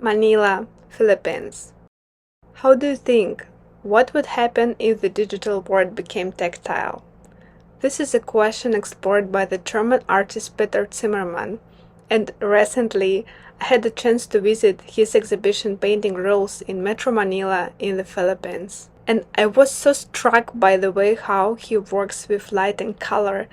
Manila, Philippines. How do you think? What would happen if the digital world became tactile? This is a question explored by the German artist Peter Zimmermann, and recently I had the chance to visit his exhibition painting rules in Metro Manila in the Philippines. And I was so struck by the way how he works with light and color.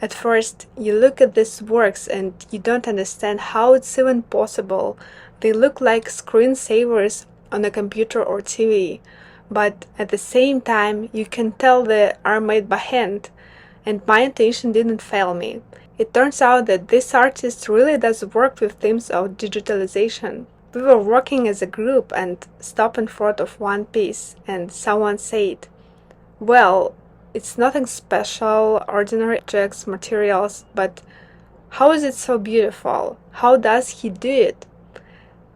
At first, you look at these works and you don't understand how it's even possible. They look like screensavers on a computer or TV, but at the same time, you can tell they are made by hand. And my intuition didn't fail me. It turns out that this artist really does work with themes of digitalization. We were working as a group and stopped in front of one piece, and someone said, "Well, it's nothing special, ordinary objects, materials, but how is it so beautiful? How does he do it?"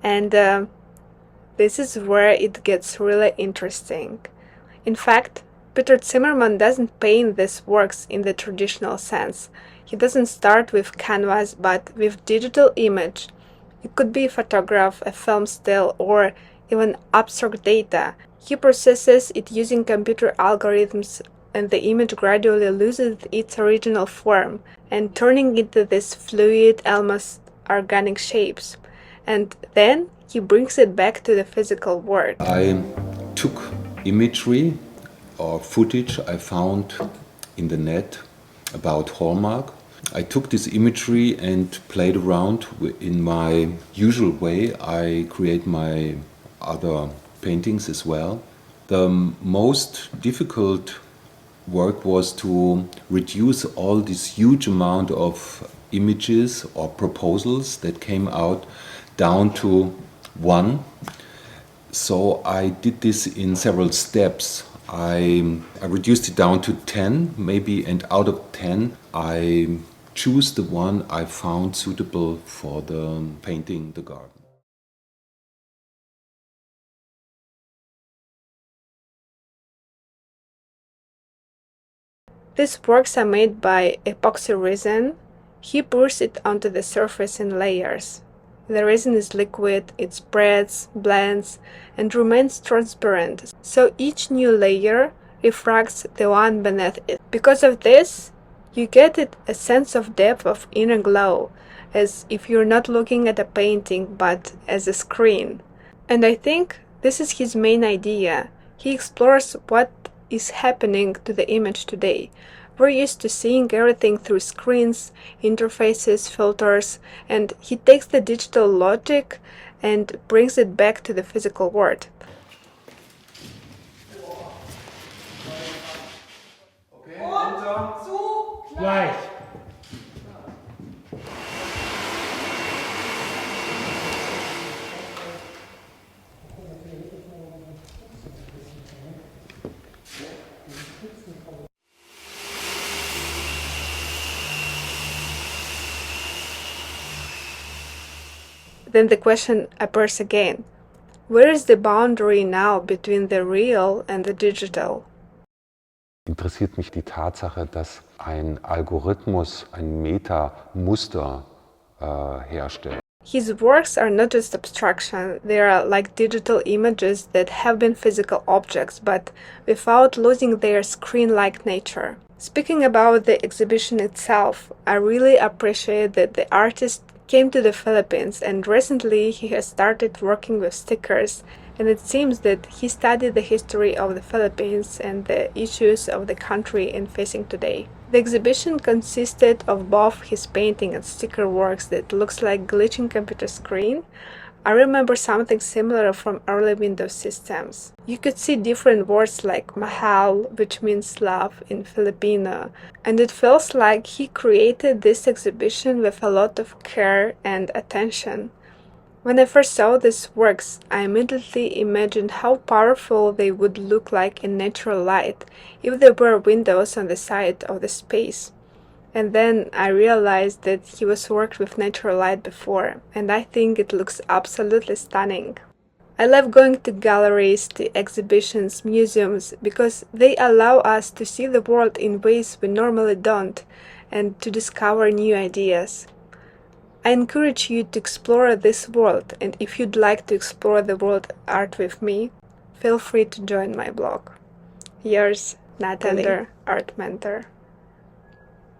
And this is where it gets really interesting. In fact, Peter Zimmermann doesn't paint these works in the traditional sense. He doesn't start with canvas, but with digital image. It could be a photograph, a film still, or even abstract data. He processes it using computer algorithms, and the image gradually loses its original form and turning into these fluid, almost organic shapes. And then he brings it back to the physical world. I took imagery or footage I found in the net about Hallmark. I took this imagery and played around in my usual way. I create my other paintings as well. The most difficult work was to reduce all this huge amount of images or proposals that came out down to one. So I did this in several steps. I reduced it down to 10 maybe, and out of 10 I choose the one I found suitable for the painting the garden. These works are made by epoxy resin. He pours it onto the surface in layers. The resin is liquid, it spreads, blends, and remains transparent, so each new layer refracts the one beneath it. Because of this, you get a sense of depth of inner glow, as if you're not looking at a painting but as a screen. And I think this is his main idea. He explores what is happening to the image today. We're used to seeing everything through screens, interfaces, filters, and he takes the digital logic and brings it back to the physical world. Okay, gleich. Then the question appears again. Where is the boundary now between the real and the digital? Interessiert mich die Tatsache, dass ein Algorithmus ein Meta-Muster herstellt. His works are not just abstraction, they are like digital images that have been physical objects, but without losing their screen-like nature. Speaking about the exhibition itself, I really appreciate that the artist came to the Philippines, and recently he has started working with stickers, and it seems that he studied the history of the Philippines and the issues of the country in facing today. The exhibition consisted of both his painting and sticker works that looks like glitching computer screen. I remember something similar from early Windows systems. You could see different words like mahal, which means love in Filipino, and it feels like he created this exhibition with a lot of care and attention. When I first saw these works, I immediately imagined how powerful they would look like in natural light if there were windows on the side of the space. And then I realized that he was worked with natural light before, and I think it looks absolutely stunning. I love going to galleries, to exhibitions, museums, because they allow us to see the world in ways we normally don't, and to discover new ideas. I encourage you to explore this world, and if you'd like to explore the world of art with me, feel free to join my blog. Yours, Natalie, Art Mentor.